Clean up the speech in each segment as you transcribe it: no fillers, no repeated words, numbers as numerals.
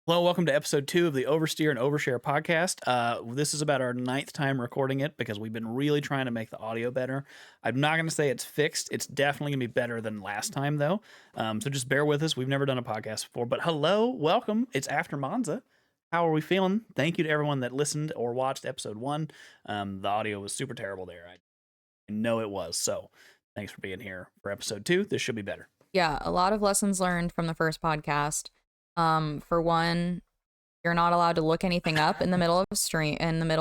Hello, welcome to episode 2 of the Oversteer and Overshare podcast. This is about our 9th time recording it because we've been really trying to make the audio better. I'm not going to say it's fixed. It's definitely going to be better than last time, though. So just bear with us. We've never done a podcast before. But hello, welcome. It's after Monza. How are we feeling? Thank you to everyone that listened or watched episode 1. The audio was super terrible there. I know it was. So thanks for being here for episode 2. This should be better. Yeah, a lot of lessons learned from the first podcast. For one, you're not allowed to look anything up in the middle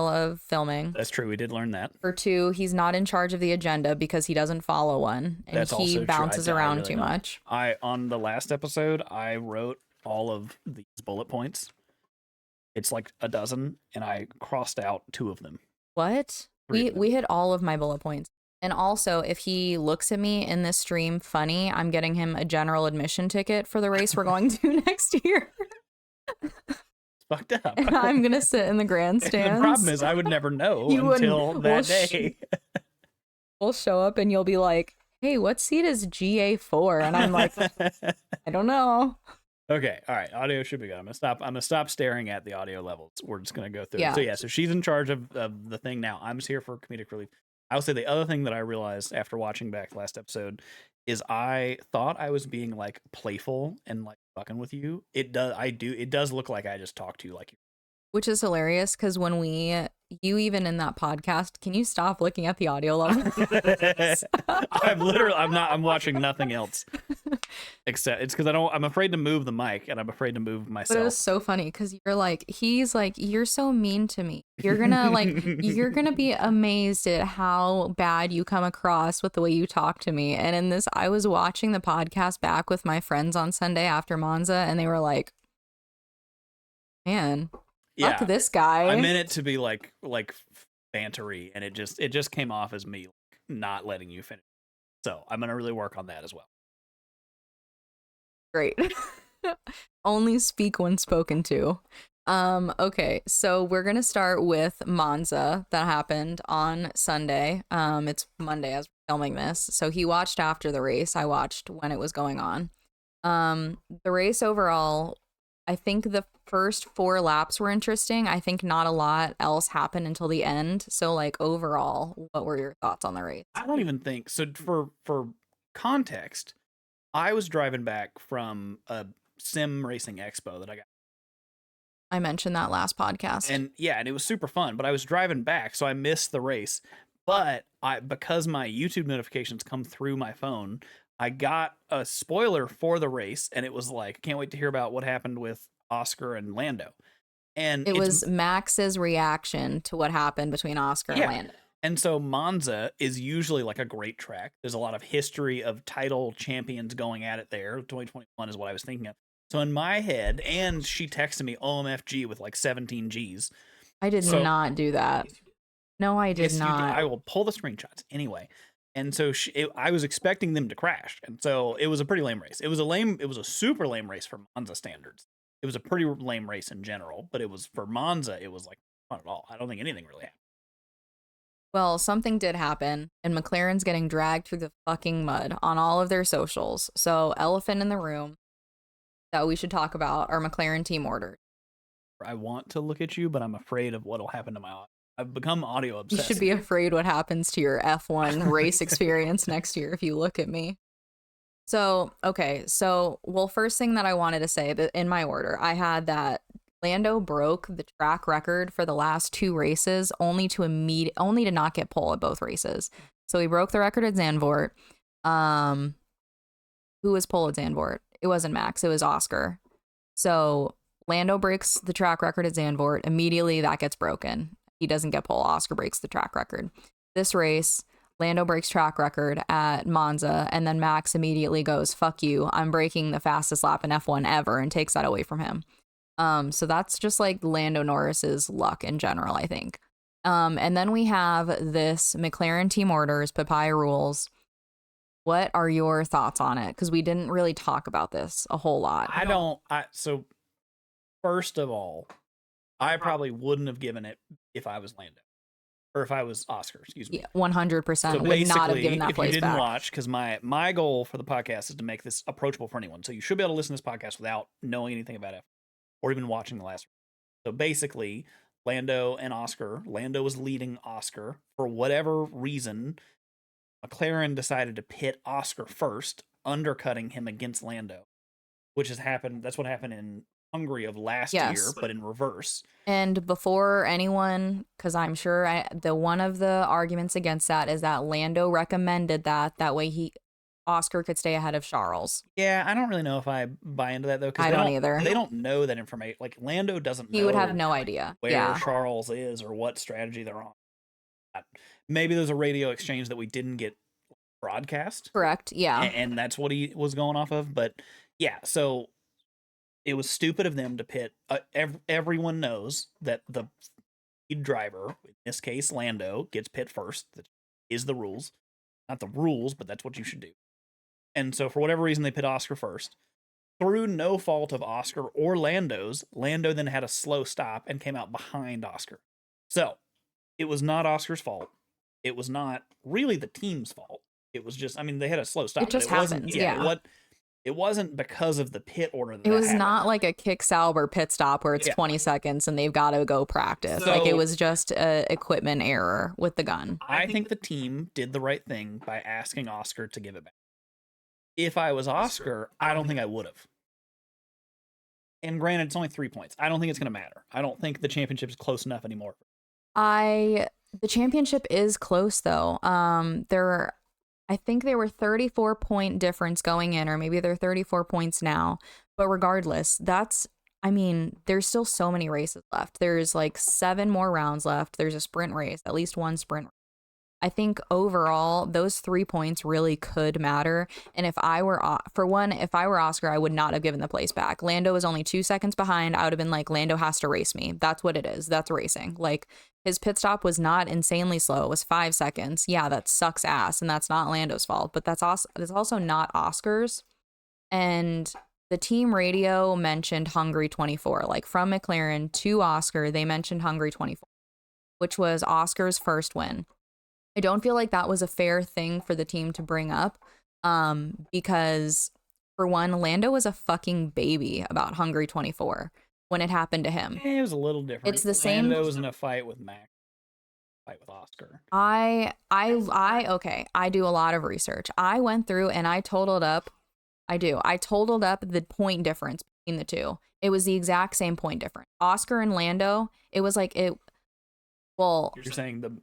of filming. That's true. We did learn that. For two, he's not in charge of the agenda because he doesn't follow one, and That's he also bounces true. around really too much. On the last episode, I wrote all of these bullet points. It's like a dozen, and I crossed out 2 of them. What? We hit all of my bullet points. And also, if he looks at me in this stream funny, I'm getting him a general admission ticket for the race we're going to next year. It's fucked up. And I'm going to sit in the grandstands. The problem is I would never know until that day. We'll show up and you'll be like, hey, what seat is GA4? And I'm like, I don't know. Okay, all right. Audio should be good. I'm gonna stop staring at the audio levels. We're just gonna go through. Yeah. So she's in charge of the thing now. I'm just here for comedic relief. I will say the other thing that I realized after watching back last episode is I thought I was being like playful and like fucking with you. It does look like I just talked to you like you. Which is hilarious because when you even in that podcast, can you stop looking at the audio level? I'm watching nothing else. Except it's because I'm afraid to move the mic and I'm afraid to move myself. But it was so funny because he's like, you're so mean to me. You're gonna be amazed at how bad you come across with the way you talk to me. And in this, I was watching the podcast back with my friends on Sunday after Monza, and they were like, man. Yeah, fuck this guy. I meant it to be like bantery, and it just came off as me like, not letting you finish. So I'm gonna really work on that as well. Great. Only speak when spoken to. Okay, so we're gonna start with Monza that happened on Sunday. It's Monday as we're filming this. So he watched after the race. I watched when it was going on. The race overall, I think the first 4 laps were interesting. I think not a lot else happened until the end. So like overall, what were your thoughts on the race? I don't even think so. For context, I was driving back from a sim racing expo that I got. I mentioned that last podcast. And it was super fun, but I was driving back, so I missed the race. But because my YouTube notifications come through my phone, I got a spoiler for the race, and it was like, can't wait to hear about what happened with Oscar and Lando. And it was Max's reaction to what happened between Oscar and Lando. And so Monza is usually like a great track. There's a lot of history of title champions going at it there. 2021 is what I was thinking of. So in my head, and she texted me OMFG with like 17 G's. I did not do that. No, I did not. I will pull the screenshots anyway. And so I was expecting them to crash. And so it was a pretty lame race. It was a super lame race for Monza standards. It was a pretty lame race in general, but it was for Monza, it was like not at all. I don't think anything really happened. Well, something did happen, and McLaren's getting dragged through the fucking mud on all of their socials. So elephant in the room that we should talk about are McLaren team orders. I want to look at you, but I'm afraid of what'll happen to my audio. I've become audio obsessed. You should be afraid what happens to your F1 race experience next year if you look at me. So, okay. So, first thing that I wanted to say that in my order, I had that Lando broke the track record for the last 2 races only to not get pole at both races. So he broke the record at Zandvoort. Who was pole at Zandvoort? It wasn't Max, it was Oscar. So Lando breaks the track record at Zandvoort. Immediately that gets broken. He doesn't get pole. Oscar breaks the track record. This race, Lando breaks track record at Monza, and then Max immediately goes, fuck you, I'm breaking the fastest lap in F1 ever, and takes that away from him. So that's just like Lando Norris's luck in general, I think. And then we have this McLaren team orders, papaya rules. What are your thoughts on it? Because we didn't really talk about this a whole lot. So first of all, I probably wouldn't have given it if I was Lando. Or if I was Oscar, excuse me. Yeah, 100%. So would not have given that place if you didn't back. watch, because my goal for the podcast is to make this approachable for anyone. So you should be able to listen to this podcast without knowing anything about it. or even watching the last. So basically, Lando was leading Oscar. For whatever reason, McLaren decided to pit Oscar first, undercutting him against Lando, which has happened. That's what happened in Hungary of last year, but in reverse. And before anyone, because I'm sure the one of the arguments against that is that Lando recommended that way Oscar could stay ahead of Charles. Yeah, I don't really know if I buy into that though, because I don't either. They don't know that information. Like Lando doesn't. He would have no idea where Charles is or what strategy they're on. Maybe there's a radio exchange that we didn't get broadcast. Correct. Yeah. And that's what he was going off of. But yeah, so it was stupid of them to pit. Everyone knows that the lead driver, in this case Lando, gets pit first. That is the rules. Not the rules, but that's what you should do. And so for whatever reason, they pit Oscar first. Through no fault of Oscar or Lando's, Lando then had a slow stop and came out behind Oscar. So it was not Oscar's fault. It was not really the team's fault. It was just, I mean, they had a slow stop. It just happens. Yeah. It wasn't because of the pit order. It was not like a kick Sauber pit stop where it's 20 seconds and they've got to go practice. So, like it was just an equipment error with the gun. I think the team did the right thing by asking Oscar to give it back. If I was Oscar, I don't think I would have. And granted, it's only 3 points. I don't think it's going to matter. I don't think the championship is close enough anymore. The championship is close though. I think they were 34-point difference going in, or maybe they're 34 points now. But regardless, there's still so many races left. There's like 7 more rounds left. There's a sprint race, at least one sprint race. I think overall, those 3 points really could matter. And if I were Oscar, I would not have given the place back. Lando was only 2 seconds behind. I would have been like, Lando has to race me. That's what it is. That's racing. Like, his pit stop was not insanely slow. It was 5 seconds. Yeah, that sucks ass. And that's not Lando's fault. But that's also not Oscar's. And the team radio mentioned Hungary 24. Like, from McLaren to Oscar, they mentioned Hungary 24, which was Oscar's first win. I don't feel like that was a fair thing for the team to bring up, because for one, Lando was a fucking baby about Hungary 24 when it happened to him. It was a little different. It's the same. Lando was in a fight with Max, fight with Oscar. Okay, I do a lot of research. I went through and I totaled up the point difference between the two. It was the exact same point difference. Oscar and Lando, it was like it. Well, you're saying the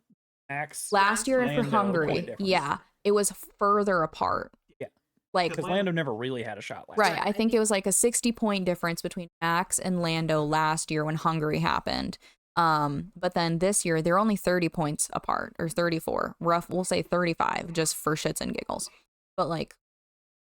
Max last year for Hungary, yeah, it was further apart. Yeah, like because Lando never really had a shot last year. year. I think it was like a 60-point difference between Max and Lando last year when Hungary happened. But then this year they're only 30 points apart, or 34. We'll say 35 just for shits and giggles. But like,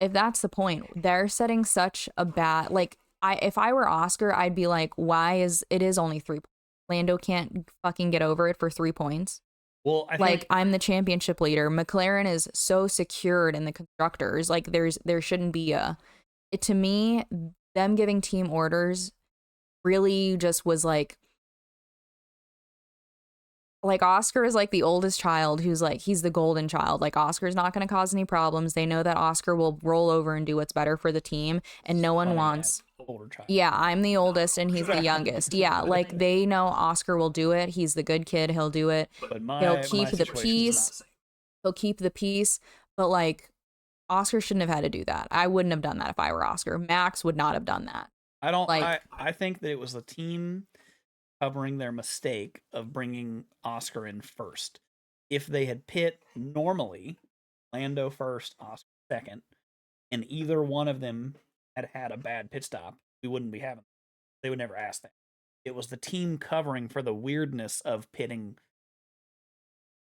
if that's the point, they're setting such a bad, like, if I were Oscar, I'd be like, it is only 3 points. Lando can't fucking get over it for 3 points. Well, I'm the championship leader. McLaren is so secured in the constructors. Like, there shouldn't be to me, them giving team orders really just was like Oscar is like the oldest child who's like, he's the golden child. Like, Oscar's not going to cause any problems. They know that Oscar will roll over and do what's better for the team. And no one wants. Older child. Yeah, I'm the oldest and he's the youngest. Yeah, like, they know Oscar will do it. He's the good kid. He'll do it. He'll keep the peace. He'll keep the peace. But like, Oscar shouldn't have had to do that. I wouldn't have done that if I were Oscar. Max would not have done that. I think that it was the team covering their mistake of bringing Oscar in first. If they had pit normally, Lando first, Oscar second, and either one of them had a bad pit stop, we wouldn't be having. They would never ask that. It was the team covering for the weirdness of pitting.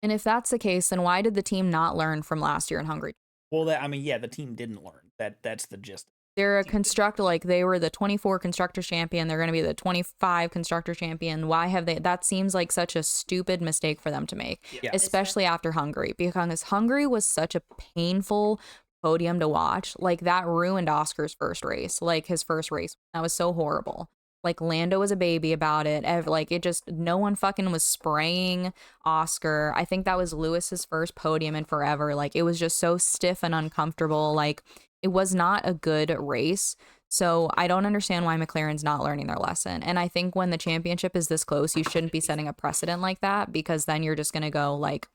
And if that's the case, then why did the team not learn from last year in Hungary? Well, the team didn't learn. That's the gist. They're a constructor, like, they were the 24 constructor champion. They're going to be the 25 constructor champion. Why have they? That seems like such a stupid mistake for them to make, especially after Hungary, because Hungary was such a painful podium to watch. Like, that ruined Oscar's first race, like his first race. That was so horrible. Like, Lando was a baby about it. Like, it just, no one fucking was spraying Oscar. I think that was Lewis's first podium in forever. Like, it was just so stiff and uncomfortable. Like, it was not a good race. So I don't understand why McLaren's not learning their lesson. And I think when the championship is this close, you shouldn't be setting a precedent like that, because then you're just going to go like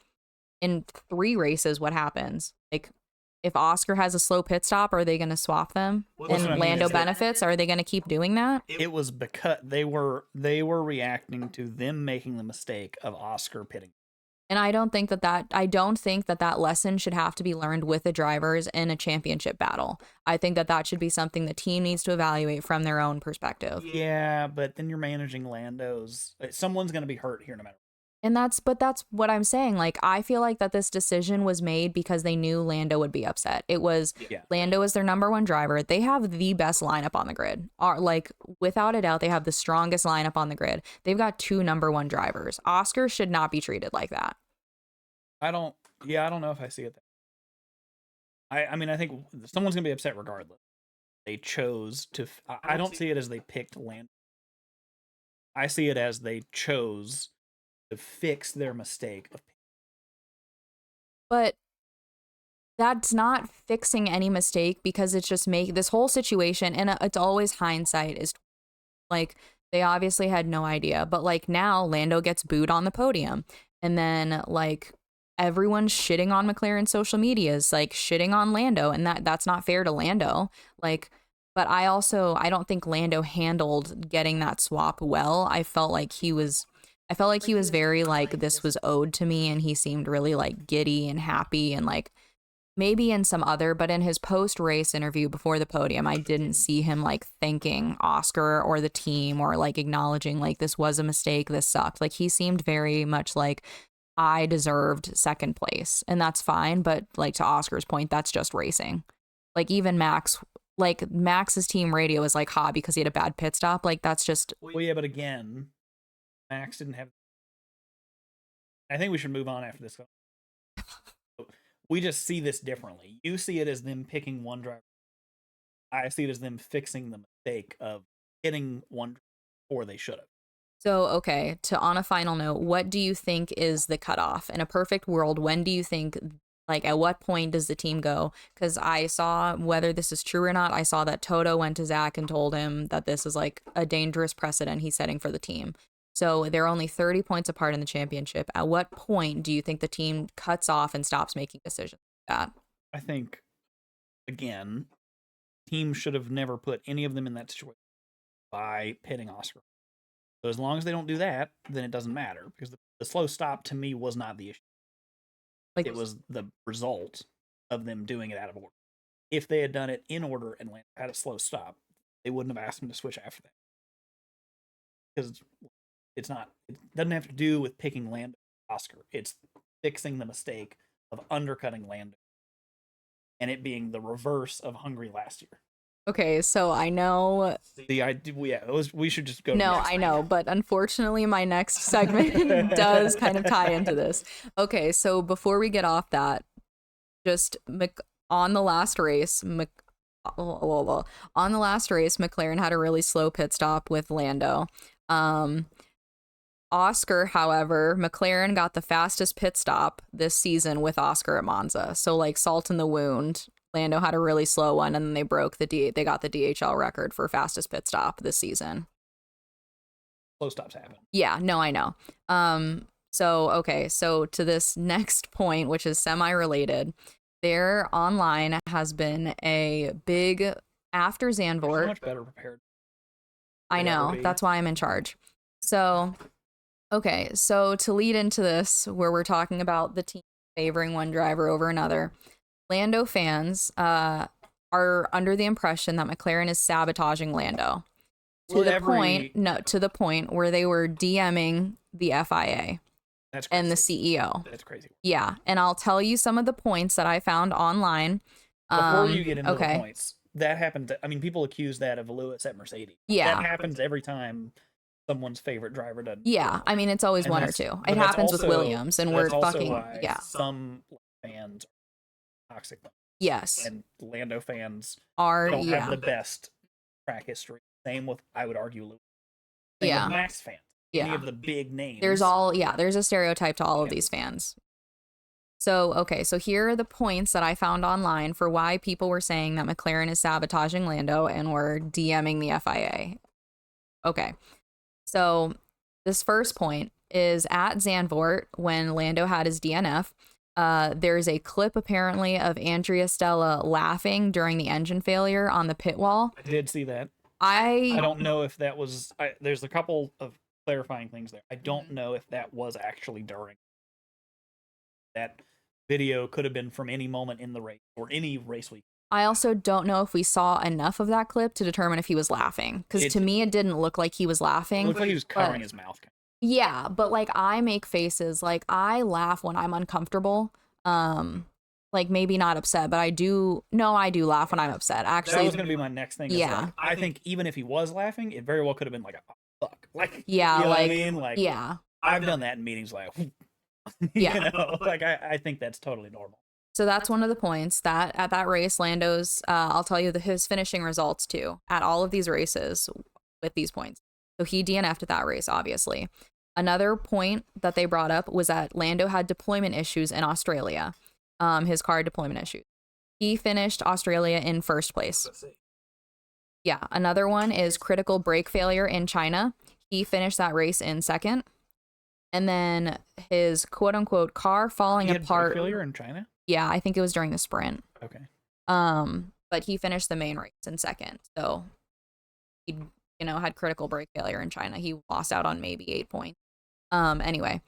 in 3 races, what happens? Like if Oscar has a slow pit stop, are they going to swap them? Well, that's And what I mean, Lando is that- benefits, are they going to keep doing that? It was because they were reacting to them making the mistake of Oscar pitting. And I don't think that lesson should have to be learned with the drivers in a championship battle. I think that should be something the team needs to evaluate from their own perspective. Yeah, but then you're managing Lando's. Someone's going to be hurt here no matter. And that's what I'm saying. Like, I feel like that this decision was made because they knew Lando would be upset. It was Lando is their number 1 driver. They have the best lineup on the grid. Like, without a doubt, they have the strongest lineup on the grid. They've got 2 number 1 drivers. Oscar should not be treated like that. I don't know if I see it. I mean, I think someone's going to be upset regardless. They chose to. I don't see it as they picked Lando. I see it as they chose to fix their mistake of. But that's not fixing any mistake, because it's just this whole situation, and it's always hindsight, is like they obviously had no idea. But like now Lando gets booed on the podium, and then like everyone's shitting on McLaren's social medias, like shitting on Lando, and that's not fair to Lando. Like, but I don't think Lando handled getting that swap well. I felt like he was very like, this was owed to me, and he seemed really like giddy and happy, and like maybe in some other, but in his post-race interview before the podium, I didn't see him like thanking Oscar or the team, or like acknowledging like this was a mistake, this sucked. Like he seemed very much like, I deserved 2nd place, and that's fine. But like to Oscar's point, that's just racing. Like even Max's team radio is like, ha, because he had a bad pit stop. Like that's just. Well, yeah, but again, Max didn't have. I think we should move on after this. We just see this differently. You see it as them picking one driver. I see it as them fixing the mistake of hitting one before they should have. So, okay, on a final note, what do you think is the cutoff? In a perfect world, when do you think, like, at what point does the team go? Because I saw, whether this is true or not, I saw that Toto went to Zach and told him that this is, like, a dangerous precedent he's setting for the team. So they're only 30 points apart in the championship. At what point do you think the team cuts off and stops making decisions like that? I think, again, team should have never put any of them in that situation by pitting Oscar. So as long as they don't do that, then it doesn't matter, because the slow stop to me was not the issue. Like, it was the result of them doing it out of order. If they had done it in order and had a slow stop, they wouldn't have asked him to switch after that. Because it doesn't have to do with picking Lando Oscar. It's fixing the mistake of undercutting Lando, and it being the reverse of Hungary last year. Okay, so I know. We should just go. No, I know, but unfortunately, my next segment does kind of tie into this. Okay, so before we get off that, just on the last race, McLaren had a really slow pit stop with Lando. Oscar, however, McLaren got the fastest pit stop this season with Oscar at Monza. So like salt in the wound. Lando had a really slow one, and then they got the DHL record for fastest pit stop this season. Slow stops happen. Yeah, no, I know. So to this next point, which is semi-related, there online has been a big, after Zandvoort. So much better prepared. I know, that's why I'm in charge. So, okay, so to lead into this, where we're talking about the team favoring one driver over another, Lando fans are under the impression that McLaren is sabotaging Lando to the point where they were DMing the FIA and the CEO. That's crazy. Yeah, and I'll tell you some of the points that I found online. Before you get into the points, that happened. I mean, people accuse that of Lewis at Mercedes. Yeah, that happens every time someone's favorite driver doesn't. Yeah, I mean, it's always one or two. It happens with Williams, and we're fucking Some fans are toxic. Yes, and Lando fans don't have the best track history. Same with, I would argue, Lewis. Same with Max fans. Any of the big names. There's a stereotype to all of these fans. So here are the points that I found online for why people were saying that McLaren is sabotaging Lando and were DMing the FIA. Okay. So this first point is at Zandvoort when Lando had his DNF. There's a clip apparently of Andrea Stella laughing during the engine failure on the pit wall. I did see that. I don't know if that was. There's a couple of clarifying things there. I don't know if that was actually during. That video could have been from any moment in the race or any race week. I also don't know if we saw enough of that clip to determine if he was laughing. Because to me, it didn't look like he was laughing. It looked like he was covering his mouth. Yeah, but like I make faces. Like I laugh when I'm uncomfortable. Like maybe not upset, but I do. No, I do laugh when I'm upset. Actually, that was going to be my next thing. Yeah, like, I think even if he was laughing, it very well could have been like a fuck. Like yeah, you know like what I mean, like yeah, I've done that in meetings. Like yeah, you know, like I think that's totally normal. So that's one of the points that at that race, Lando's, I'll tell you his finishing results too at all of these races with these points. So he DNF'd at that race, obviously. Another point that they brought up was that Lando had deployment issues in Australia, his car deployment issues. He finished Australia in first place. Yeah. Another one is critical brake failure in China. He finished that race in second. And then his quote unquote car falling apart. Brake failure in China? Yeah, I think it was during the sprint. Okay. But he finished the main race in second. So he, had critical brake failure in China. He lost out on maybe 8 points. Anyway,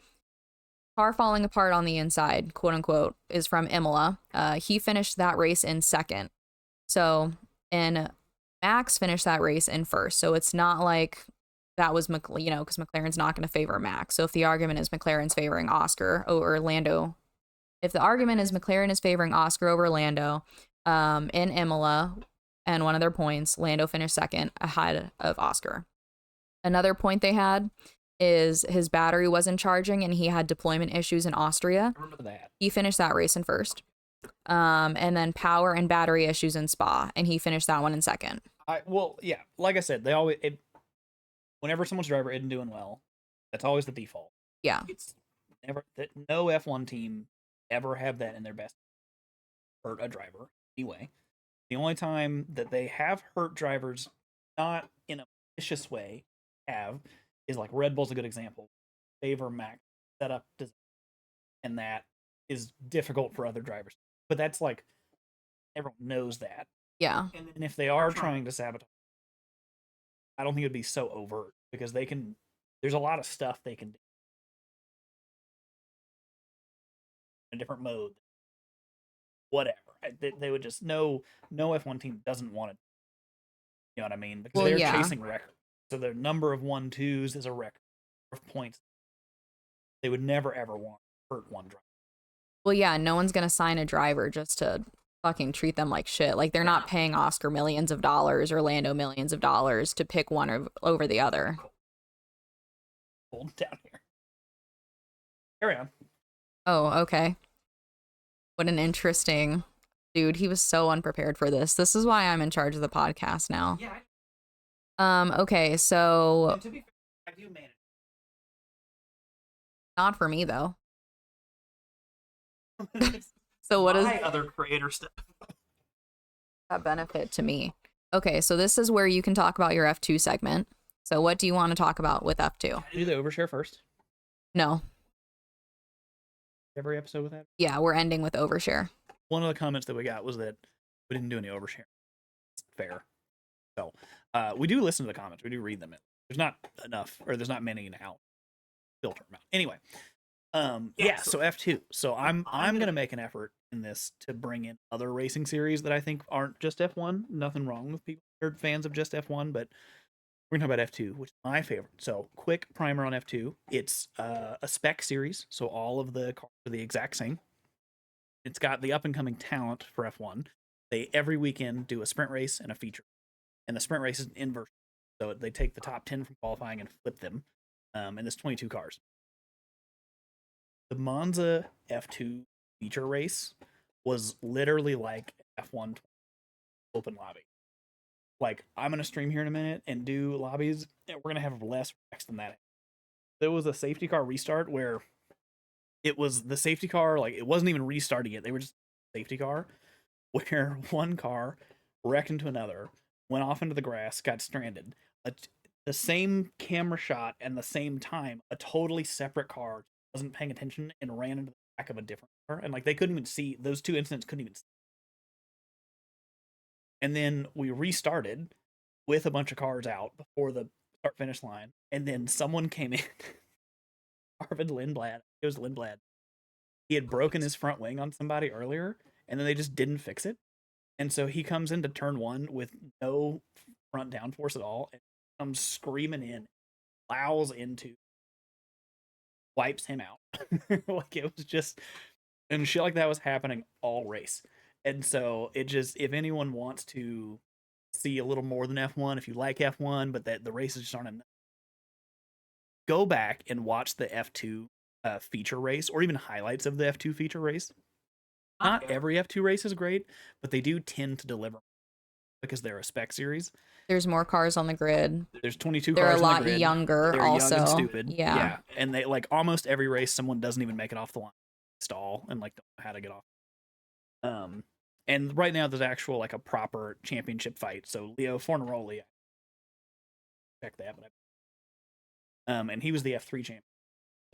car falling apart on the inside, quote unquote, is from Imola. He finished that race in second. So, and Max finished that race in first. So it's not like that was, because McLaren's not going to favor Max. So if the argument is McLaren's favoring Oscar or Lando, if the argument is McLaren is favoring Oscar over Lando, in Imola, and one of their points, Lando finished second ahead of Oscar. Another point they had is his battery wasn't charging and he had deployment issues in Austria. I remember that. He finished that race in first. And then power and battery issues in Spa, and he finished that one in second. Well, yeah, like I said, they always whenever someone's driver isn't doing well, that's always the default. Yeah. It's never that no F1 team ever have that in their best hurt a driver anyway. The only time that they have hurt drivers, not in a vicious way, is like Red Bull's a good example. Favor Max setup design, and that is difficult for other drivers. But that's like everyone knows that. Yeah. And if they are trying to sabotage, I don't think it'd be so overt because they can. There's a lot of stuff they can do in a different mode. Whatever. They would just no F1 team doesn't want it. You know what I mean? Because they're chasing records. So their number of 1-2s is a record of points. They would never ever want to hurt one driver. Well, yeah, no one's gonna sign a driver just to fucking treat them like shit. Like they're not paying Oscar millions of dollars or Lando millions of dollars to pick one over the other. Hold down here. Carry on. Oh, okay. What an interesting dude. He was so unprepared for this. This is why I'm in charge of the podcast now. Yeah. Okay, so And to be fair, I do manage. not for me though. So what is other creator stuff? a benefit to me? Okay, so this is where you can talk about your F2 segment. So what do you want to talk about with F2? Do the overshare first. No. Every episode with that? Yeah, we're ending with overshare. One of the comments that we got was that we didn't do any overshare. It's fair. So we do listen to the comments. We do read them. There's not enough, or there's not many now. Filter them out. Anyway, so F2. So I'm gonna make an effort in this to bring in other racing series that I think aren't just F1. Nothing wrong with people who are fans of just F1, but we're gonna talk about F2, which is my favorite. So quick primer on F2. It's a spec series, so all of the cars are the exact same. It's got the up and coming talent for F1. They every weekend do a sprint race and a feature, and the sprint race is inverse. So they take the top 10 from qualifying and flip them. And there's 22 cars. The Monza F2 feature race was literally like F1 open lobby. Like, I'm going to stream here in a minute and do lobbies, and we're going to have less wrecks than that. There was a safety car restart where it was the safety car, like it wasn't even restarting it. They were just safety car where one car wrecked into another, went off into the grass, got stranded. The same camera shot and the same time, a totally separate car wasn't paying attention and ran into the back of a different car. And like they couldn't even see, those two incidents couldn't even see. And then we restarted with a bunch of cars out before the start finish line. And then someone came in, Arvid Lindblad. It was Lindblad. He had broken his front wing on somebody earlier, and then they just didn't fix it. And so he comes into turn one with no front downforce at all, and comes screaming in, plows into, wipes him out. Like it was just, and shit like that was happening all race. And so it just, if anyone wants to see a little more than F1, if you like F1, but that the races just aren't enough, go back and watch the F2 feature race, or even highlights of the F2 feature race. Not every F2 race is great, but they do tend to deliver because they're a spec series. There's more cars on the grid. There's 22 They're cars a on the lot grid. younger. They're also young and stupid. Yeah. And they like almost every race someone doesn't even make it off the line, stall, and like don't know how to get off. And right now there's actual like a proper championship fight. So Leo Fornaroli, check that, but and he was the F3 champion.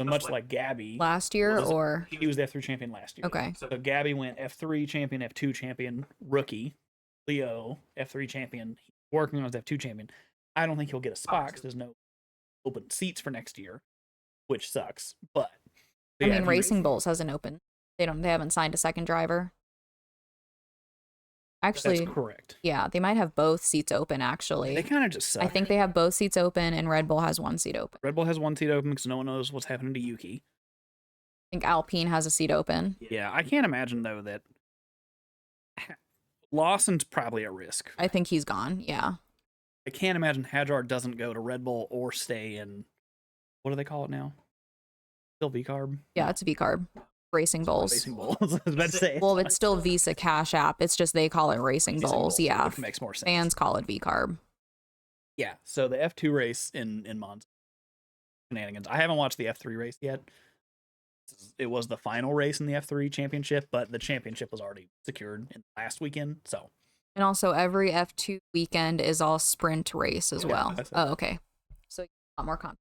So much like Gabby last year, or he was the F3 champion last year. Okay. So Gabby went F3 champion, F2 champion, rookie. Leo F3 champion, working on his F2 champion. I don't think he'll get a spot because there's no open seats for next year, which sucks. But I mean, Racing Bulls hasn't opened. They haven't signed a second driver. Actually, that's correct. Yeah, they might have both seats open, actually. They kind of just suck. I think they have both seats open, and Red Bull has one seat open. Red Bull has one seat open because no one knows what's happening to Yuki. I think Alpine has a seat open. Yeah, I can't imagine, though, that Lawson's probably at risk. I think he's gone, yeah. I can't imagine Hadjar doesn't go to Red Bull or stay in, what do they call it now? Still V-Carb? Yeah, it's a V-Carb. Racing Bulls. Racing Bulls. I was about to say. Well, it's still Visa Cash App. It's just they call it Racing Bulls. Yeah. Which makes more sense. Fans call it V-Carb. Yeah, so the F2 race in Monza. Shenanigans. I haven't watched the F3 race yet. It was the final race in the F3 championship, but the championship was already secured in last weekend, so. And also every F2 weekend is all sprint race as well. Oh, okay. So a lot more content.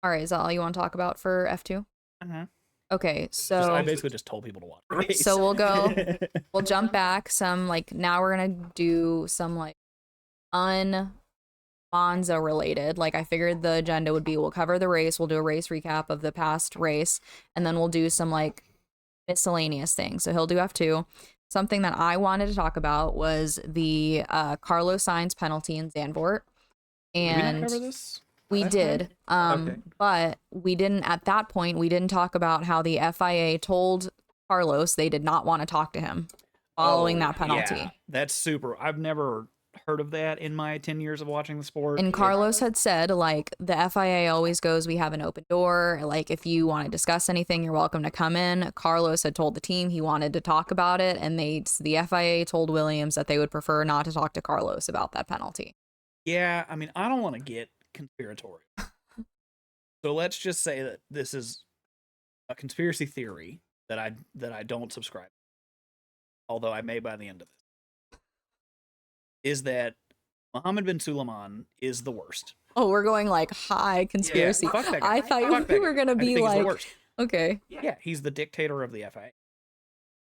All right, is that all you want to talk about for F2? Uh-huh. Okay, so I basically just told people to watch the race. So we'll jump back some, like, now we're gonna do some like Monza related. Like, I figured the agenda would be, we'll cover the race, we'll do a race recap of the past race, and then we'll do some like miscellaneous things. So he'll do F2. Something that I wanted to talk about was the Carlos Sainz penalty in Zandvoort. And did we not cover this? We did, Okay. but we didn't, at that point, we didn't talk about how the FIA told Carlos they did not want to talk to him following that penalty. Yeah, that's super. I've never heard of that in my 10 years of watching the sport. And Carlos had said, like, the FIA always goes, we have an open door. Like, if you want to discuss anything, you're welcome to come in. Carlos had told the team he wanted to talk about it, and the FIA told Williams that they would prefer not to talk to Carlos about that penalty. Yeah, I mean, I don't want to get conspiratorial. So let's just say that this is a conspiracy theory that I don't subscribe to, although I may by the end of this, is that Mohammed bin Suleiman is the worst. Oh, we're going like high conspiracy. Yeah, fuck that guy. I thought we were going to be like, okay. Yeah, he's the dictator of the FIA.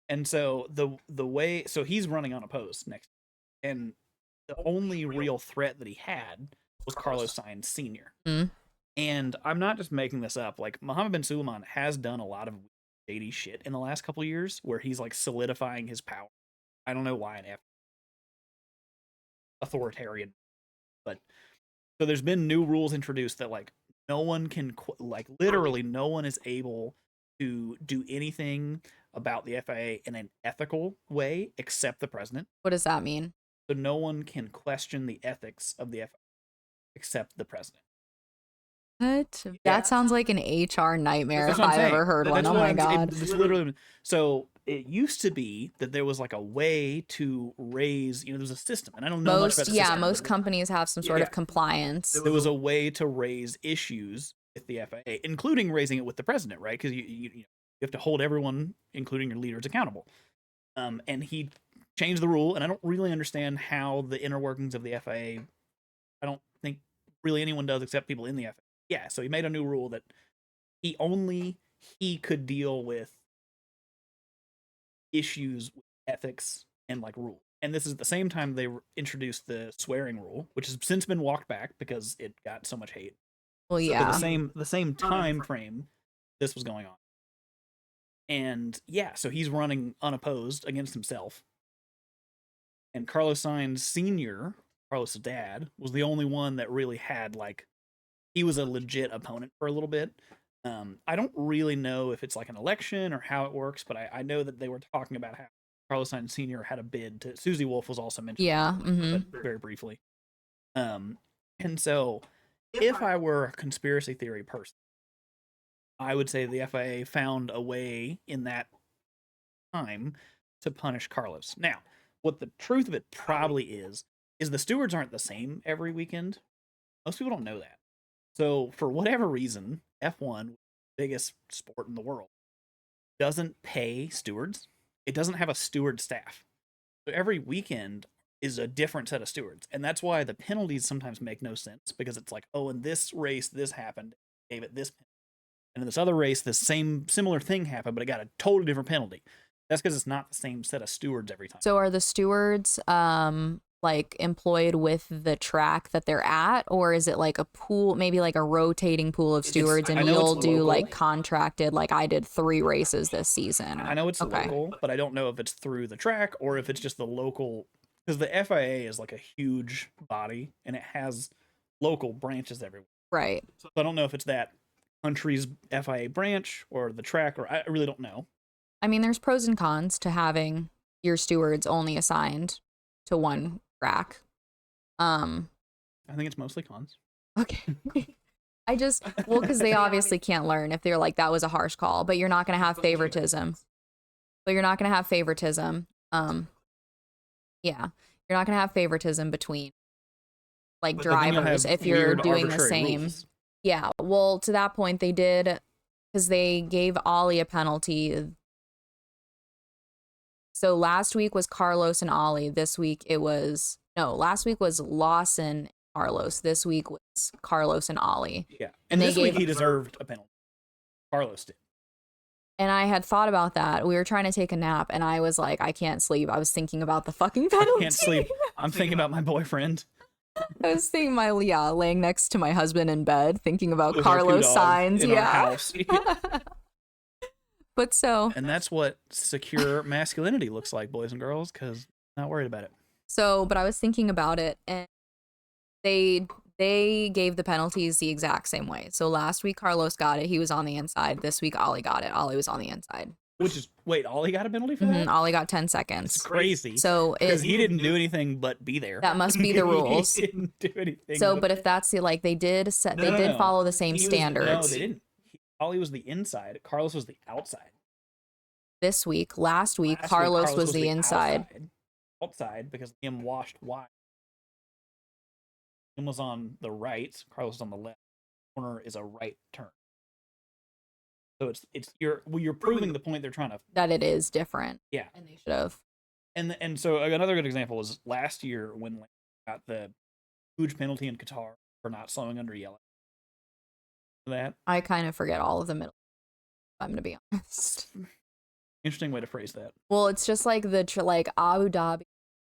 And so the way, so he's running unopposed next, and the only real threat that he had was Carlos Sainz Sr. Mm. And I'm not just making this up. Like, Mohammed bin Suleiman has done a lot of shady shit in the last couple of years where he's like solidifying his power. I don't know why an authoritarian, but so there's been new rules introduced that like no one can literally no one is able to do anything about the FIA in an ethical way except the president. What does that mean? So no one can question the ethics of the FIA except the president. What? That sounds like an HR nightmare if I've ever heard one. That's oh my God. It's literally, so it used to be that there was like a way to raise, there's a system, and I don't know much about the system. Most companies have some sort of compliance. There was a way to raise issues with the FIA, including raising it with the president, right? Because you You have to hold everyone, including your leaders, accountable. And he changed the rule, and I don't really understand how the inner workings of the FIA. I don't think really anyone does except people in the FIA. Yeah, so he made a new rule that he could deal with issues with ethics and like rules. And this is at the same time they introduced the swearing rule, which has since been walked back because it got so much hate. Well, So yeah. the same time frame this was going on. And yeah, so he's running unopposed against himself. And Carlos Sainz Sr., Carlos' dad, was the only one that really had like he was a legit opponent for a little bit. I don't really know if it's like an election or how it works, but I know that they were talking about how Carlos Sainz Sr. had a bid to Susie Wolf was also mentioned. Yeah. But very briefly. And so if I were a conspiracy theory person, I would say the FIA found a way in that time to punish Carlos. Now, what the truth of it probably is the stewards aren't the same every weekend. Most people don't know that. So for whatever reason, F1, biggest sport in the world, doesn't pay stewards. It doesn't have a steward staff. So every weekend is a different set of stewards. And that's why the penalties sometimes make no sense, because it's like, oh, in this race, this happened, gave it this penalty. And in this other race, the similar thing happened, but it got a totally different penalty. That's because it's not the same set of stewards every time. So are the stewards like employed with the track that they're at, or is it like a pool, maybe like a rotating pool of stewards, and you'll do local, like contracted, like I did 3 races this season? I know it's local, but I don't know if it's through the track or if it's just the local, because the FIA is like a huge body and it has local branches everywhere. Right. So I don't know if it's that country's FIA branch or the track, or I really don't know. I mean, there's pros and cons to having your stewards only assigned to one track. I think it's mostly cons. Okay. Well, because they obviously can't learn if they're like, that was a harsh call, but you're not going to have favoritism. Yeah. You're not going to have favoritism between like drivers if you're doing the same. Rules. Yeah. Well, to that point, they did, because they gave Ollie a penalty. So last week was Carlos and Ollie. Last week was Lawson, Carlos. This week was Carlos and Ollie. Yeah. And this week he deserved a penalty. Carlos did. And I had thought about that. We were trying to take a nap and I was like, I can't sleep. I was thinking about the fucking penalty. I can't sleep. I'm thinking about my boyfriend. I was thinking laying next to my husband in bed, thinking about Carlos Sainz. Yeah. But so. And that's what secure masculinity looks like, boys and girls, because not worried about it. So, but I was thinking about it, and they gave the penalties the exact same way. So last week Carlos got it. He was on the inside. This week Ollie got it. Ollie was on the inside. Wait, Ollie got a penalty for that? Ollie got 10 seconds. It's crazy. So because he didn't do anything but be there. That must be the rules. He didn't do anything. So, but if that's they did follow the same standards. No, they didn't. Ollie was the inside. Carlos was the outside. This week, last week, Carlos was the inside. Outside because Liam washed wide. Liam was on the right. Carlos was on the left. Corner is a right turn. So you're proving the point they're trying to, that it is different. Yeah, and they should have. And so another good example was last year when Liam got the huge penalty in Qatar for not slowing under yellow. That I kind of forget all of the middle. I'm gonna be honest. Interesting way to phrase that. Well, it's just like like Abu Dhabi,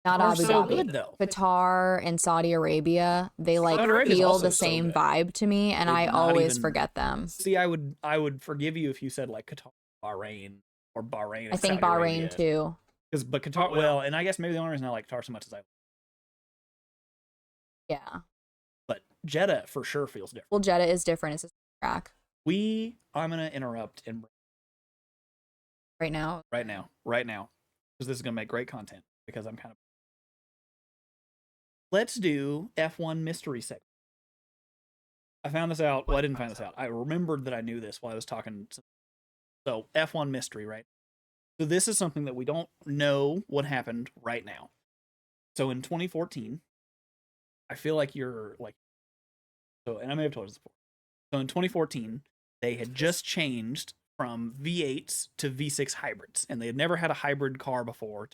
not Abu Dhabi, good, though. Qatar and Saudi Arabia. They like feel the same vibe to me, and I always forget them. See, I would forgive you if you said like Qatar, Bahrain, or Bahrain. I think Bahrain too. But Qatar, well, and I guess maybe the only reason I like Qatar so much is yeah. But Jeddah for sure feels different. Well, Jeddah is different. It's a track. I'm gonna interrupt and right now, because this is gonna make great content. Because I'm kind of. Let's do F1 mystery segment. I found this out. Well, I didn't find this out. I remembered that I knew this while I was talking. So F1 mystery, right? So this is something that we don't know what happened right now. So in 2014, I feel like you're like. So, and I may have told you this before. So in 2014, they had just changed from V8s to V6 hybrids, and they had never had a hybrid car before.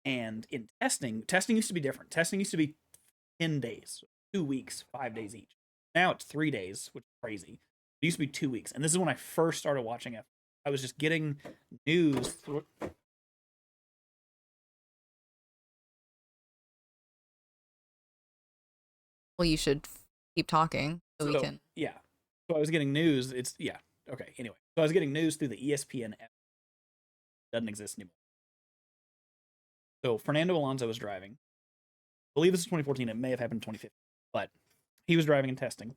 And in testing used to be different. Testing used to be 10 days, 2 weeks, 5 days each. Now it's 3 days, which is crazy. It used to be 2 weeks. And this is when I first started watching it. I was just getting news. Well, you should keep talking so we can. Yeah. So I was getting news. Okay. Anyway, so I was getting news through the ESPN app. Doesn't exist anymore. So Fernando Alonso was driving. I believe this is 2014. It may have happened in 2015, but he was driving and testing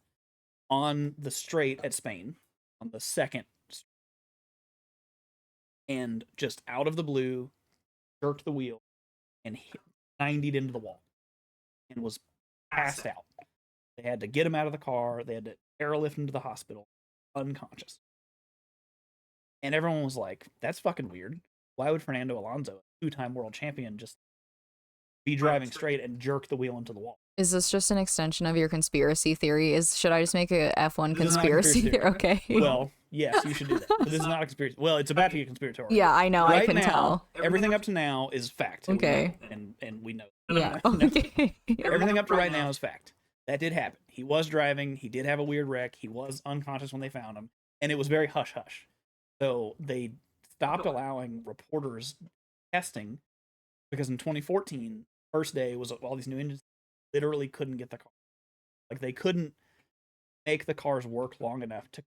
on the straight at Spain on the second, and just out of the blue, jerked the wheel and hit 90'd into the wall and was passed out. They had to get him out of the car. They had to airlift him to the hospital, unconscious. And everyone was like, that's fucking weird. Why would Fernando Alonso, a 2-time world champion, just be driving straight and jerk the wheel into the wall? Is this just an extension of your conspiracy theory? Should I just make a F1 conspiracy theory? Okay. Well, yes, you should do that. But this is not a conspiracy. Well, it's about to get conspiratorial. Yeah, I know. I can tell. Everything up to now is fact. Okay. And we know. Yeah. Okay. Everything up to right now is fact. That did happen. He was driving. He did have a weird wreck. He was unconscious when they found him. And it was very hush-hush. So they stopped allowing reporters testing because in 2014, first day was all these new engines, literally couldn't get the car. Like they couldn't make the cars work long enough to,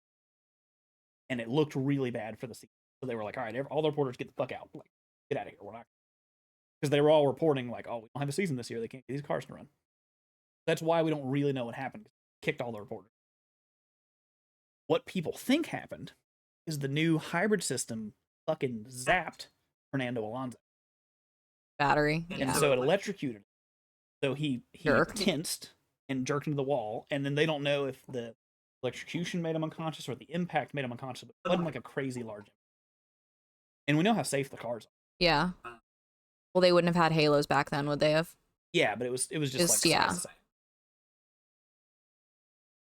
and it looked really bad for the season. So they were like, all right, all the reporters get the fuck out. Like, get out of here. We're not, because they were all reporting like, oh, we don't have a season this year. They can't get these cars to run. That's why we don't really know what happened. Kicked all the reporters. What people think happened is the new hybrid system fucking zapped Fernando Alonso. Battery. And Yeah. so it electrocuted him. So he Jerked. tensed and jerked into the wall. And then they don't know if the electrocution made him unconscious or the impact made him unconscious. But it wasn't like a crazy large impact. And we know how safe the cars are. Yeah. Well, they wouldn't have had halos back then, would they have? Yeah, but it was just like yeah.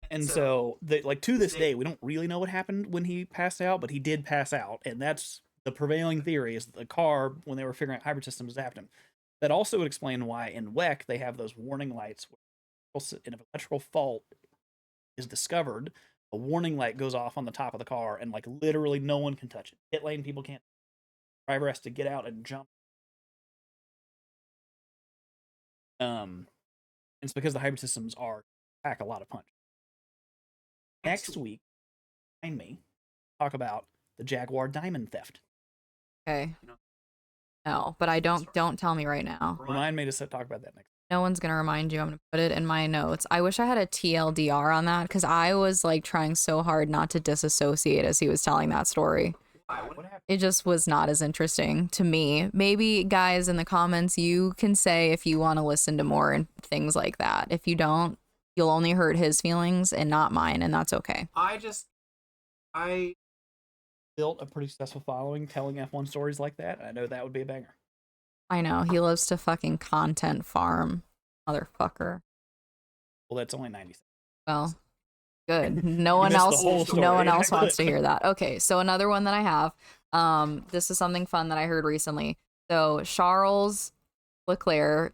And so like to this day, we don't really know what happened when he passed out, but he did pass out, and that's the prevailing theory is that the car, when they were figuring out hybrid systems, zapped him. That also would explain why in WEC they have those warning lights. If an electrical fault is discovered, a warning light goes off on the top of the car, and like literally no one can touch it. Pit lane people can't. Driver has to get out and jump. It's because the hybrid systems pack a lot of punch. Next week, behind me, talk about the Jaguar diamond theft. Okay. No, but I don't tell me right now. Remind me to talk about that next. No one's gonna remind you. I'm gonna put it in my notes. I wish I had a TLDR on that because I was like trying so hard not to disassociate as he was telling that story. What happened? It just was not as interesting to me. Maybe guys in the comments, you can say if you want to listen to more and things like that. If you don't, you'll only hurt his feelings and not mine, and that's okay. I built a pretty successful following telling F1 stories like that. I know that would be a banger. I know. He loves to fucking content farm, motherfucker. Well, that's only 90 seconds. Well, good. No one else wants to hear that. Okay, so another one that I have. This is something fun that I heard recently. So Charles Leclerc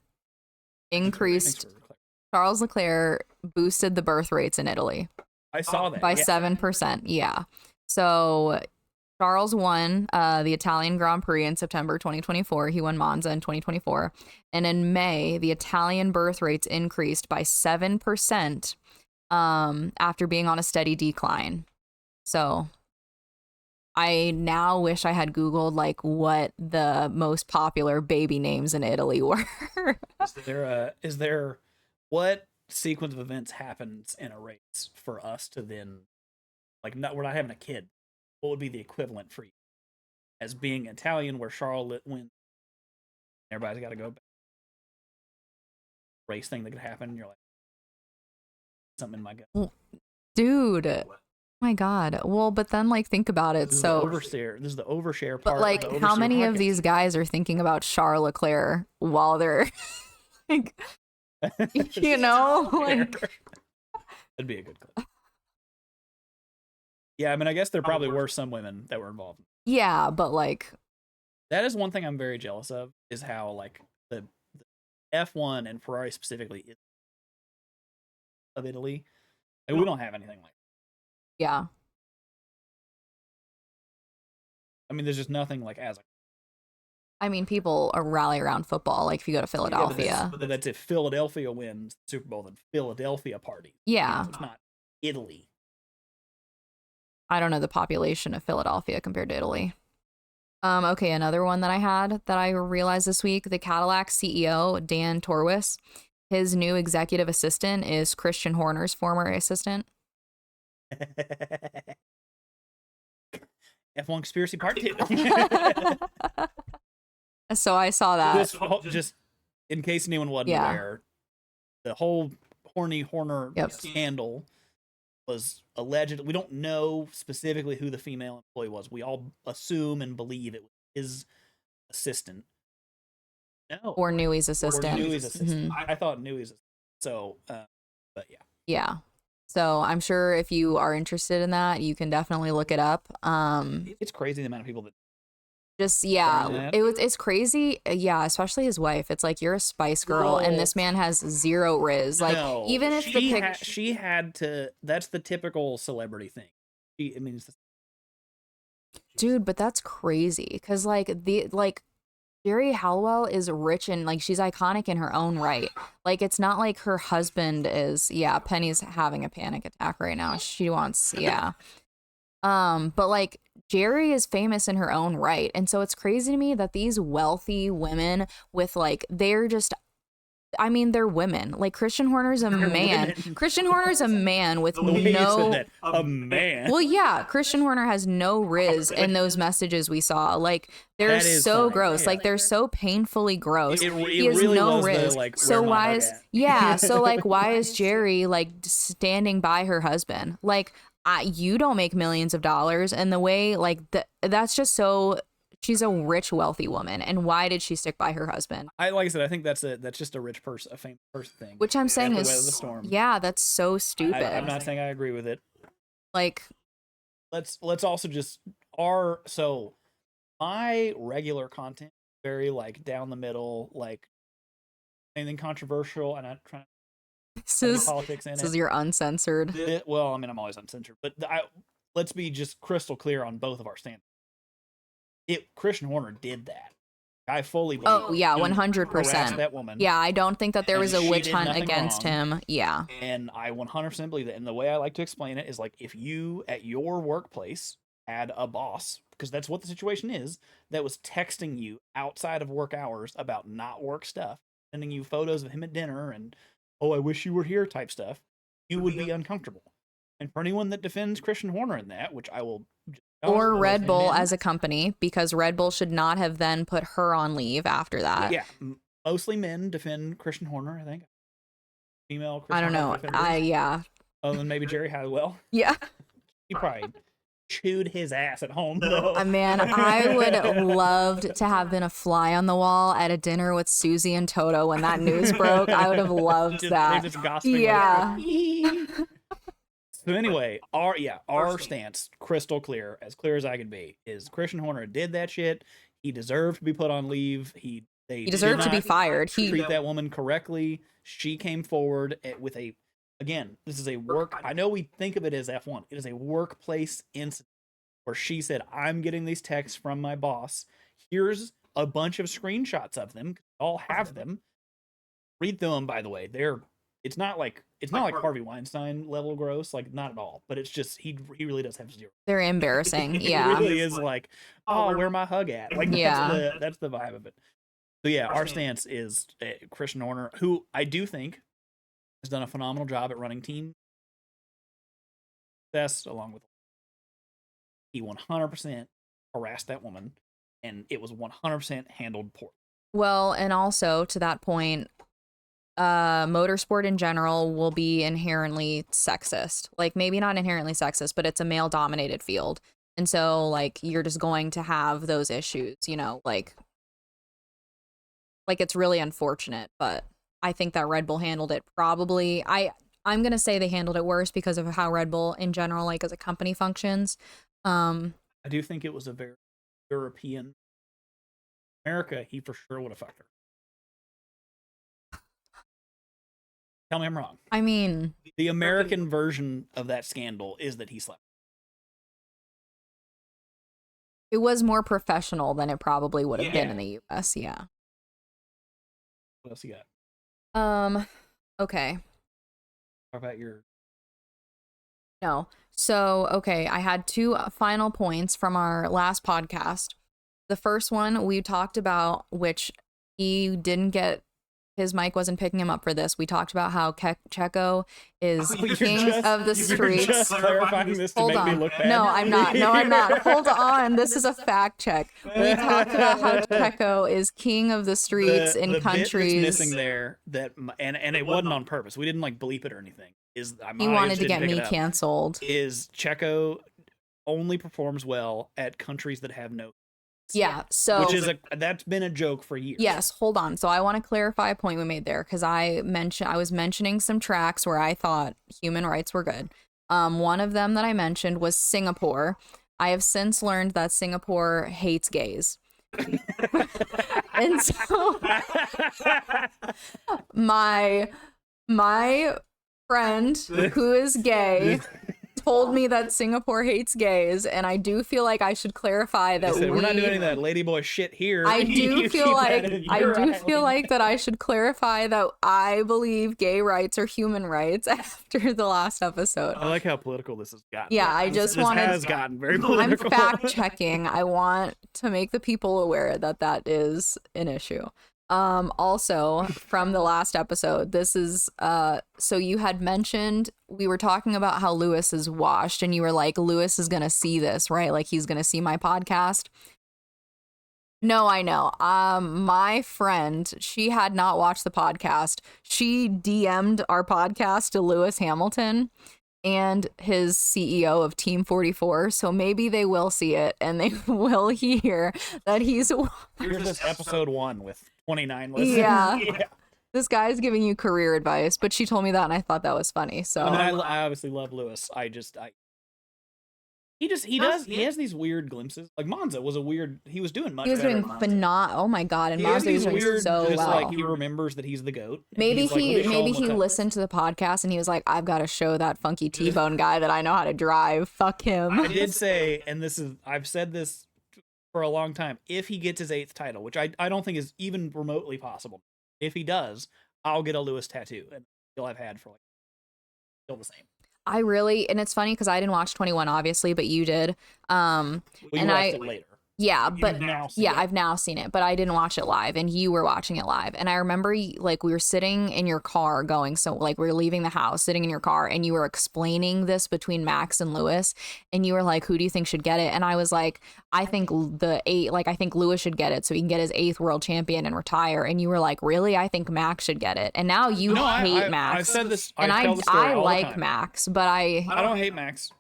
boosted the birth rates in Italy. I saw that. By 7%. Yeah. So Charles won the Italian Grand Prix in September 2024. He won Monza in 2024. And in May, the Italian birth rates increased by 7% after being on a steady decline. So I now wish I had Googled like what the most popular baby names in Italy were. Is there what sequence of events happens in a race for us to then, like, we're not having a kid? What would be the equivalent for you as being Italian, where Charlotte wins? Everybody's got to go back. Race thing that could happen. And you're like, something in my gut. Dude. Oh my God. Well, but then like think about it. This So Oversteer. This is the Overshare part. but like of the how Oversteer many of podcast. these guys are thinking about Charles Leclerc while they're like, you know, like that'd be a good clip. Yeah, I mean, I guess there probably were some women that were involved. Yeah, but like, That is one thing I'm very jealous of, is how like the F1 and Ferrari specifically is of Italy. And we don't have anything like that. yeah. I mean, there's just nothing like as I mean, people are rally around football. Like if you go to Philadelphia. But that's if Philadelphia wins the Super Bowl, then Philadelphia party. Yeah. It's not Italy. I don't know the population of Philadelphia compared to Italy. Okay, another one that I had that I realized this week, the Cadillac CEO, Dan Torwis, his new executive assistant is Christian Horner's former assistant. F1 Conspiracy Part 2. So I saw that. Just in case anyone wasn't aware, the whole Horner scandal was alleged. We don't know specifically who the female employee was. We all assume and believe it was his assistant. No. Or Newey's assistant. Or Newey's assistant. Mm-hmm. I thought Newey's assistant. So, but yeah. Yeah. So I'm sure if you are interested in that, you can definitely look it up. It's crazy the amount of people that it's crazy. Yeah, especially his wife. It's like you're a Spice Girl and this man has zero riz. Like even if she had to, that's the typical celebrity thing. Dude, but that's crazy because Jerry Halliwell is rich and like she's iconic in her own right. Like it's not like her husband is. Yeah, Penny's having a panic attack right now. She wants but like Jerry is famous in her own right. And so it's crazy to me that these wealthy women with like they're women. Like Christian Horner's a man. Christian Horner's a man with a man. Well, yeah, Christian Horner has no riz in those messages we saw. Like they're so gross. Yeah. Like they're so painfully gross. He has really no riz. So why is Jerry like standing by her husband? Like you don't make millions of dollars, and the way that's just so. She's a rich, wealthy woman, and why did she stick by her husband? Like I said, I think that's just a rich person, a famous person thing. Which I'm saying is, that's so stupid. I'm not saying I agree with it. Like, let's also just my regular content very like down the middle, like anything controversial, and I'm trying to politics in it. This is your uncensored. Well, I mean, I'm always uncensored, but let's be just crystal clear on both of our standards. Christian Horner did that. I fully believe. Oh yeah, 100%. That woman. Yeah, I don't think that there was a witch hunt against him. Yeah. And I 100% believe that. And the way I like to explain it is like if you at your workplace had a boss, because that's what the situation is, that was texting you outside of work hours about not work stuff, sending you photos of him at dinner and I wish you were here type stuff, you would be uncomfortable. And for anyone that defends Christian Horner in that, which I will. Or Red Bull as a company, because Red Bull should not have then put her on leave after that. Yeah, mostly men defend Christian Horner, I think. Female Christian I don't know. Other than maybe Jerry Halliwell. Yeah. He probably chewed his ass at home, though. Man, I would have loved to have been a fly on the wall at a dinner with Susie and Toto when that news broke. I would have loved that. Yeah. So anyway, our stance, crystal clear as I can be, is Christian Horner did that shit. He deserved to be put on leave. He deserved to be fired. He treat that woman correctly. She came forward with this is a work. I know we think of it as F1. It is a workplace incident where she said, "I'm getting these texts from my boss. Here's a bunch of screenshots of them. I'll have them. Read through them, by the way. It's not like Harvey Weinstein level gross, like not at all. But it's just he really does have zero. They're embarrassing. Yeah, it really is like, where my hug at? Like that's the vibe of it. So yeah, our stance is Christian Horner, who I do think has done a phenomenal job at running team success, along with he 100% harassed that woman, and it was 100% handled poorly. Well, and also to that point, motorsport in general will be inherently sexist. Like maybe not inherently sexist, but it's a male dominated field. And so like you're just going to have those issues, like it's really unfortunate, but I think that Red Bull handled it probably. I'm gonna say they handled it worse because of how Red Bull in general, like as a company, functions. I do think it was a very European. America, he for sure would have fucked her. Tell me I'm wrong. I mean, The American version of that scandal is that he slept. it was more professional than it probably would have been in the US. Yeah. What else you got? Okay. Talk about your. No. So, okay, I had two final points from our last podcast. The first one we talked about, which he didn't get, his mic wasn't picking him up for this. We talked about how Checo is king of the streets. Just clarifying this to make me look bad. No, I'm not. No, I'm not. Hold on. This is a fact check. We talked about how Checo is king of the streets in countries. Bit that's missing there and it wasn't on purpose. We didn't like bleep it or anything. He wanted to get me canceled. Is Checo only performs well at countries that have no. Yeah, so that's been a joke for years. Yes, hold on. So I want to clarify a point we made there because I was mentioning some tracks where I thought human rights were good. One of them that I mentioned was Singapore. I have since learned that Singapore hates gays. And so my friend who is gay told me that Singapore hates gays, and I do feel like I should clarify that we're not doing any of that ladyboy shit here. I do feel like that I should clarify that I believe gay rights are human rights after the last episode. I like how political this has gotten. Yeah, I just wanted. Has gotten very political. I'm fact checking. I want to make the people aware that that is an issue. Also from the last episode, this is so you had mentioned, we were talking about how Lewis is washed, and you were like, Lewis is gonna see this, right? Like he's gonna see my podcast. No, I know. My friend, she had not watched the podcast. She DM'd our podcast to Lewis Hamilton and his CEO of Team 44, so maybe they will see it and they will hear that he's. Here's this episode 1 with 29 listeners. Yeah. This guy's giving you career advice, but she told me that and I thought that was funny. So I mean, I obviously love Lewis. He has these weird glimpses. Like Monza was a weird. He was doing much. He was better doing phenomenal. Oh my god! And Monza was doing weird, so just well. Like he remembers that he's the GOAT. Maybe he listened to the podcast and he was like, I've got to show that funky T-bone guy that I know how to drive. Fuck him. I did say, and I've said this for a long time. If he gets his 8th title, which I don't think is even remotely possible, if he does, I'll get a Lewis tattoo, and he'll have had for like still the same. And it's funny because I didn't watch 21 obviously, but you did. Well, you watched it later. Yeah, but I've now seen it, but I didn't watch it live, and you were watching it live. And I remember, like, we were sitting in your car we were leaving the house, sitting in your car, and you were explaining this between Max and Lewis, and you were like, who do you think should get it? And I was like, I think I think Lewis should get it so he can get his 8th world champion and retire. And you were like, really? I think Max should get it. And now you hate Max. I've said this, and I like Max, but I don't hate Max.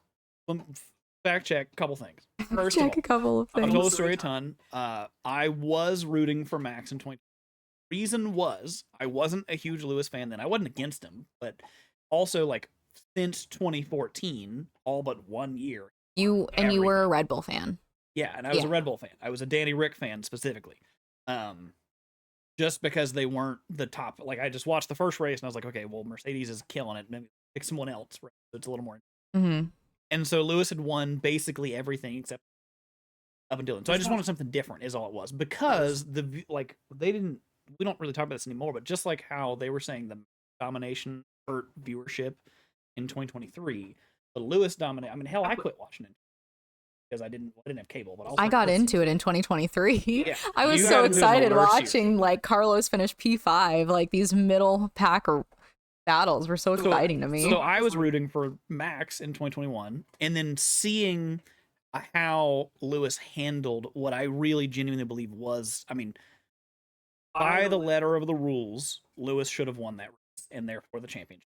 Fact check a couple things. First check a couple of things. I've told the story a ton. I was rooting for Max in 2020. Reason was I wasn't a huge Lewis fan then. I wasn't against him, but also like since 2014, all but 1 year. You were a Red Bull fan. Yeah, and I was a Red Bull fan. I was a Danny Rick fan specifically. Just because they weren't the top. Like I just watched the first race and I was like, okay, well Mercedes is killing it. Maybe pick someone else. Right? So it's a little more. Mm-hmm. And so Lewis had won basically everything except up until then. So I just wanted something different is all it was. Because we don't really talk about this anymore, but just like how they were saying the domination hurt viewership in 2023, the Lewis dominate. I mean, hell, I quit watching it because I didn't have cable, but I got into it in 2023. Yeah, I was so excited watching like Carlos finish P5, like these middle packer battles were so exciting to me. So I was rooting for Max in 2021, and then seeing how Lewis handled what I really genuinely believe was, I mean, by the letter of the rules, Lewis should have won that race, and therefore the championship.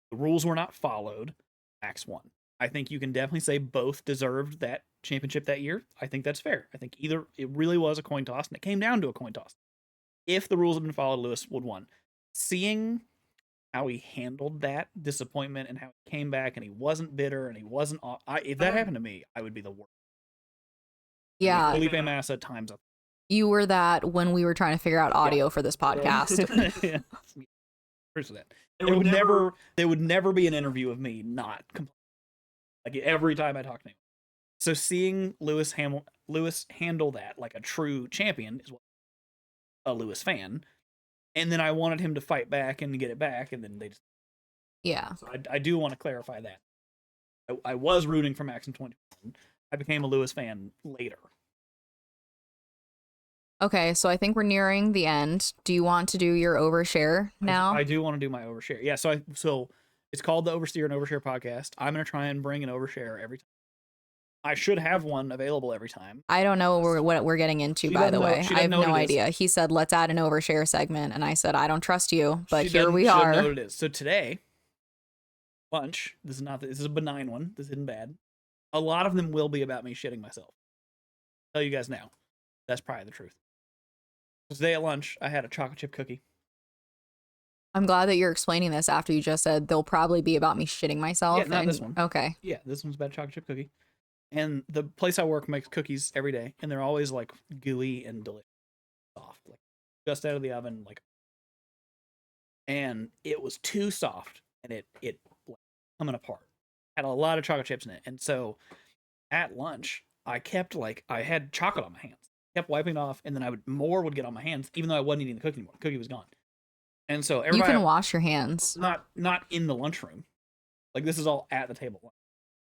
The rules were not followed. Max won. I think you can definitely say both deserved that championship that year. I think that's fair. I think either it really was a coin toss, and it came down to a coin toss. If the rules had been followed, Lewis would have won. Seeing how he handled that disappointment and how he came back and he wasn't bitter and he wasn't. If that happened to me, I would be the worst. Yeah. Felipe Massa times up. You were that when we were trying to figure out audio for this podcast. Yeah. For that. There would never be an interview of me not complaining. Like every time I talk to him. So seeing Lewis handle that like a true champion is what a Lewis fan. And then I wanted him to fight back and get it back, and then they just So I do want to clarify that. I was rooting for Max in 2021. I became a Lewis fan later. Okay, so I think we're nearing the end. Do you want to do your overshare now? I do want to do my overshare. Yeah, so it's called the Oversteer and Overshare podcast. I'm going to try and bring an overshare every time. I should have one available every time. I don't know what we're getting into, by the way. I have no idea. He said, let's add an overshare segment. And I said, I don't trust you, but here we are. Know what it is. So today, lunch, this is a benign one. This isn't bad. A lot of them will be about me shitting myself. I'll tell you guys now. That's probably the truth. Today at lunch, I had a chocolate chip cookie. I'm glad that you're explaining this after you just said they'll probably be about me shitting myself. Yeah, not this one. Okay. Yeah, this one's about a chocolate chip cookie. And the place I work makes cookies every day, and they're always like gooey and delicious, soft, like just out of the oven, like. And it was too soft, and it like, coming apart. Had a lot of chocolate chips in it, and so at lunch I had chocolate on my hands. Kept wiping it off, and then more would get on my hands, even though I wasn't eating the cookie anymore. The cookie was gone. And so you can wash your hands. Not in the lunchroom. Like this is all at the table.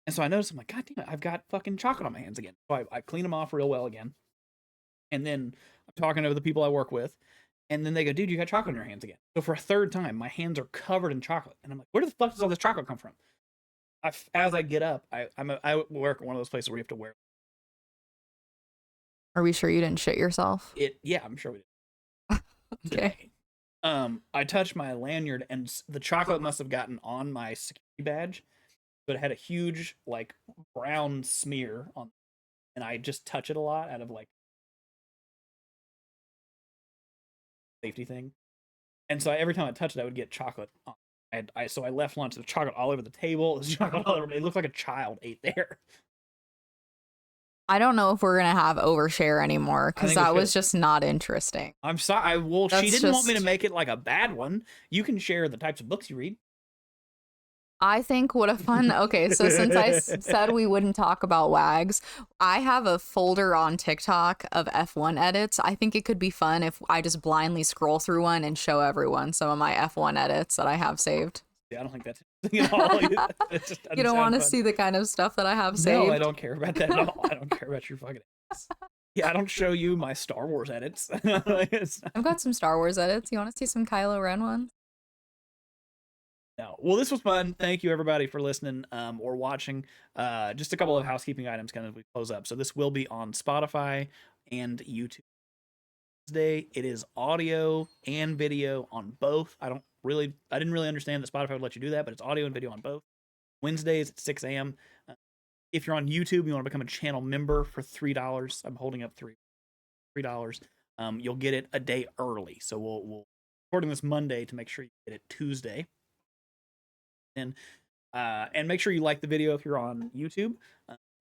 And so I noticed, I'm like, God damn it, I've got fucking chocolate on my hands again. So I clean them off real well again. And then I'm talking to the people I work with, and then they go, dude, you got chocolate in your hands again. So for a third time, my hands are covered in chocolate. And I'm like, where the fuck does all this chocolate come from? As I get up, I work at one of those places where you have to wear. Are we sure you didn't shit yourself? Yeah, I'm sure we did. Okay. I touched my lanyard, and the chocolate must have gotten on my security badge, but it had a huge like brown smear on, and I just touch it a lot out of like safety thing. And so every time I touched it, I would get chocolate on. So I left lunch with chocolate all over the table. There's chocolate all over. It looked like a child ate there. I don't know if we're gonna have overshare anymore because that was just not interesting. I'm sorry. She didn't want me to make it like a bad one. You can share the types of books you read. I think what a fun. Okay, so since I said we wouldn't talk about WAGs, I have a folder on TikTok of F1 edits. I think it could be fun if I just blindly scroll through one and show everyone some of my F1 edits that I have saved. Yeah, I don't think that's at all. You don't want to see the kind of stuff that I have saved? No, I don't care about that at all. I don't care about your fucking edits. Yeah, I don't show you my Star Wars edits. I've got some Star Wars edits. You want to see some Kylo Ren ones? No. Well, this was fun. Thank you, everybody, for listening or watching. Just a couple of housekeeping items kind of we close up. So this will be on Spotify and YouTube. Today, it is audio and video on both. I didn't really understand that Spotify would let you do that, but it's audio and video on both. Wednesdays at 6 a.m. If you're on YouTube, you want to become a channel member for $3. I'm holding up $3. You'll get it a day early. So we'll recording this Monday to make sure you get it Tuesday. And make sure you like the video if you're on YouTube.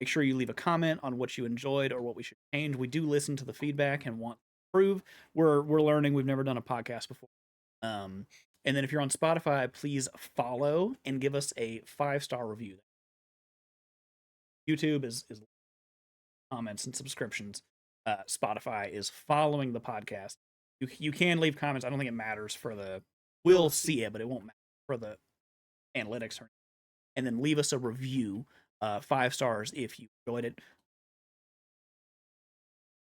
Make sure you leave a comment on what you enjoyed or what we should change. We do listen to the feedback and want to improve. We're learning. We've never done a podcast before. And then if you're on Spotify, please follow and give us a 5-star review. YouTube is comments and subscriptions. Spotify is following the podcast. You can leave comments. I don't think it matters for we'll see it, but it won't matter for the analytics. And then leave us a review, 5 stars if you enjoyed it.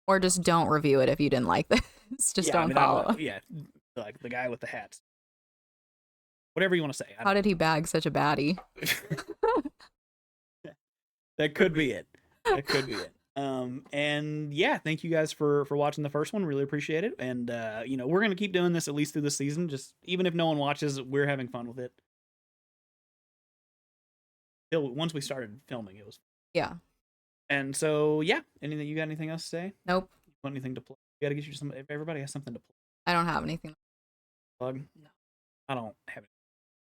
Or just don't review it if you didn't like this. Just don't follow. Yeah, like the guy with the hats. Whatever you want to say. How did he bag such a baddie? That could be it. And yeah, thank you guys for watching the first one. Really appreciate it. And we're gonna keep doing this at least through the season. Just even if no one watches, we're having fun with it. Once we started filming, it was fun. Yeah. And so yeah, you got anything else to say? Nope. You want anything to plug? You gotta get you some. If everybody has something to plug. I don't have anything. Plug? No. I don't have it.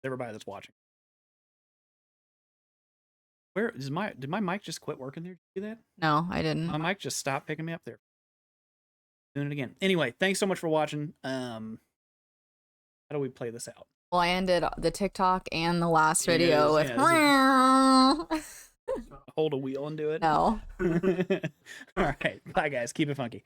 Everybody that's watching. Where is did my mic just quit working there? Did you see that? No, I didn't. My mic just stopped picking me up there. Doing it again. Anyway, thanks so much for watching. How do we play this out? Well, I ended the TikTok and the last video with hold a wheel and do it. No. All right. Bye guys. Keep it funky.